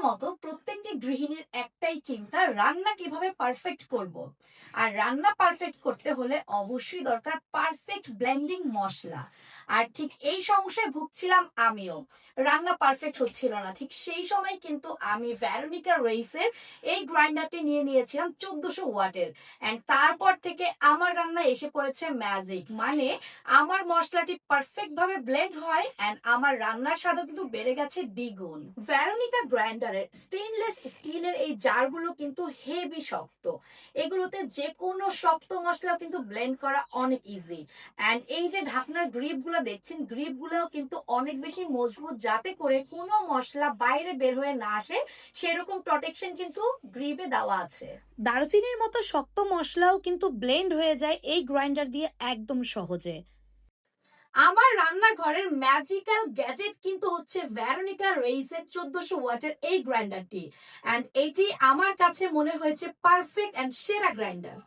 মতো প্রত্যেকটি গৃহিণীর একটাই চিন্তা, রান্না কিভাবে পারফেক্ট করব। আর রান্না পারফেক্ট করতে হলে অবশ্যই দরকার পারফেক্ট ব্লেন্ডিং মশলা। আর ঠিক এই সমস্যায় ভুগছিলাম আমিও। রান্না পারফেক্ট হচ্ছিল না, ঠিক সেই সময় কিন্তু আমি ভ্যারোনিকা রেইসের এই গ্রাইন্ডারটি নিয়ে নিয়েছিলাম 1400 ওয়াটের। অ্যান্ড তারপর থেকে আমার রান্না এসে পড়েছে ম্যাজিক, মানে আমার মশলাটি পারফেক্ট ভাবে ব্লেন্ড হয় এন্ড আমার রান্নার স্বাদও কিন্তু বেড়ে গেছে দ্বিগুণ। ভেরোনিকা গ্রাইন্ডারের স্টেনলেস স্টিলের এই জারগুলো কিন্তু হেভি শক্ত। এগুলোতে যে কোনো শক্ত মশলা কিন্তু ব্লেন্ড করা অনেক ইজি। এন্ড এই যে ঢাকনার গ্রিপ গুলো দেখছেন, গ্রিপ গুলোও কিন্তু অনেক বেশি মজবুত, যাতে করে কোনো মশলা বাইরে বের হয়ে না আসে সেরকম প্রোটেকশন কিন্তু গ্রিপে দেওয়া আছে। দারুচিনির মতো শক্ত মশলাও কিন্তু ব্লেন্ড হয়ে যায় এই গ্রাইন্ডার দিয়ে একদম সহজে। আমার রান্নাঘরের ম্যাজিক্যাল গ্যাজেট কিন্তু হচ্ছে ভ্যারোনিকা রেইসের 1400 ওয়াটের এই গ্রাইন্ডারটি। এন্ড এটি আমার কাছে মনে হয়েছে পারফেক্ট এন্ড সেরা গ্রাইন্ডার।